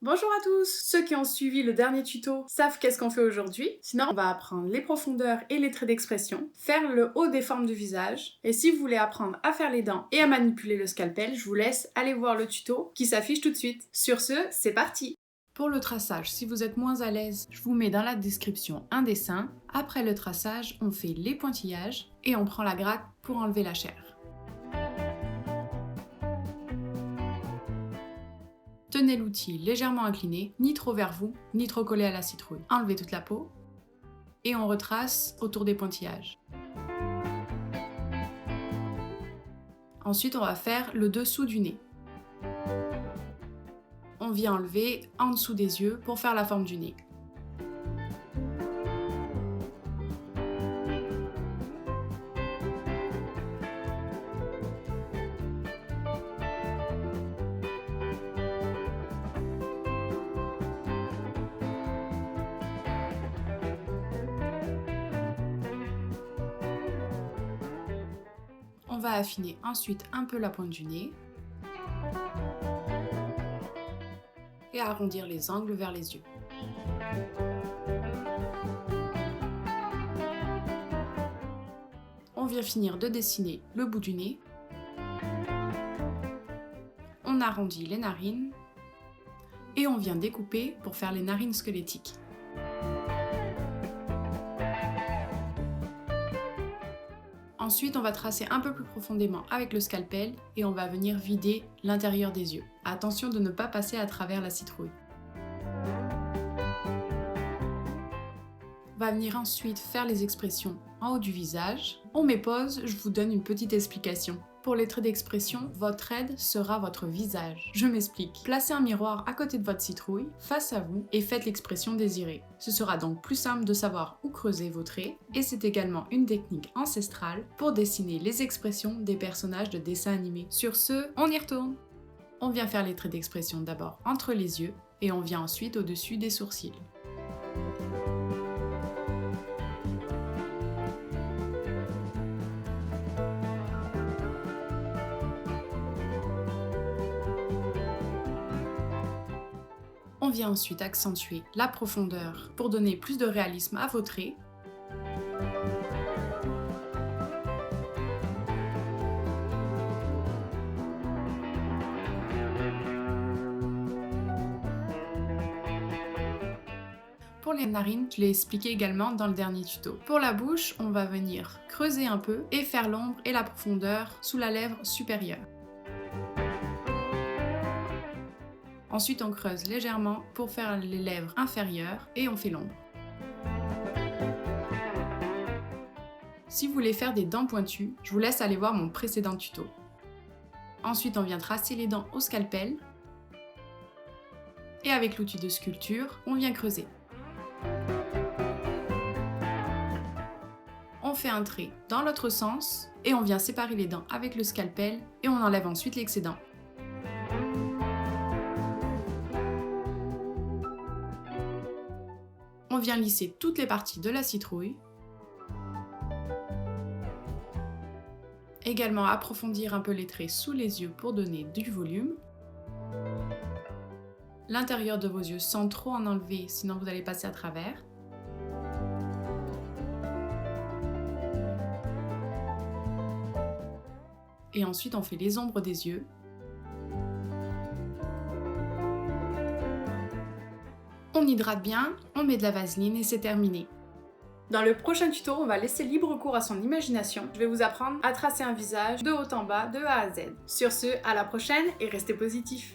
Bonjour à tous! Ceux qui ont suivi le dernier tuto savent qu'est-ce qu'on fait aujourd'hui. Sinon, on va apprendre les profondeurs et les traits d'expression, faire le haut des formes du visage. Et si vous voulez apprendre à faire les dents et à manipuler le scalpel, je vous laisse aller voir le tuto qui s'affiche tout de suite. Sur ce, c'est parti! Pour le traçage, si vous êtes moins à l'aise, je vous mets dans la description un dessin. Après le traçage, on fait les pointillages et on prend la gratte pour enlever la chair. Tenez l'outil légèrement incliné, ni trop vers vous, ni trop collé à la citrouille. Enlevez toute la peau et on retrace autour des pointillages. Ensuite, on va faire le dessous du nez. On vient enlever en dessous des yeux pour faire la forme du nez. On va affiner ensuite un peu la pointe du nez et arrondir les angles vers les yeux. On vient finir de dessiner le bout du nez. On arrondit les narines et on vient découper pour faire les narines squelettiques. Ensuite, on va tracer un peu plus profondément avec le scalpel et on va venir vider l'intérieur des yeux. Attention de ne pas passer à travers la citrouille. On va venir ensuite faire les expressions en haut du visage. On met pause, je vous donne une petite explication. Pour les traits d'expression, votre aide sera votre visage. Je m'explique. Placez un miroir à côté de votre citrouille, face à vous, et faites l'expression désirée. Ce sera donc plus simple de savoir où creuser vos traits, et c'est également une technique ancestrale pour dessiner les expressions des personnages de dessins animés. Sur ce, on y retourne. On vient faire les traits d'expression d'abord entre les yeux, et on vient ensuite au-dessus des sourcils. On vient ensuite accentuer la profondeur pour donner plus de réalisme à vos traits. Pour les narines, je l'ai expliqué également dans le dernier tuto. Pour la bouche, on va venir creuser un peu et faire l'ombre et la profondeur sous la lèvre supérieure. Ensuite, on creuse légèrement pour faire les lèvres inférieures et on fait l'ombre. Si vous voulez faire des dents pointues, je vous laisse aller voir mon précédent tuto. Ensuite, on vient tracer les dents au scalpel. Et avec l'outil de sculpture, on vient creuser. On fait un trait dans l'autre sens et on vient séparer les dents avec le scalpel et on enlève ensuite l'excédent. On vient lisser toutes les parties de la citrouille. Également approfondir un peu les traits sous les yeux pour donner du volume. L'intérieur de vos yeux sans trop en enlever, sinon vous allez passer à travers. Et ensuite on fait les ombres des yeux. On hydrate bien, on met de la vaseline et c'est terminé. Dans le prochain tuto, on va laisser libre cours à son imagination. Je vais vous apprendre à tracer un visage de haut en bas, de A à Z. Sur ce, à la prochaine et restez positifs.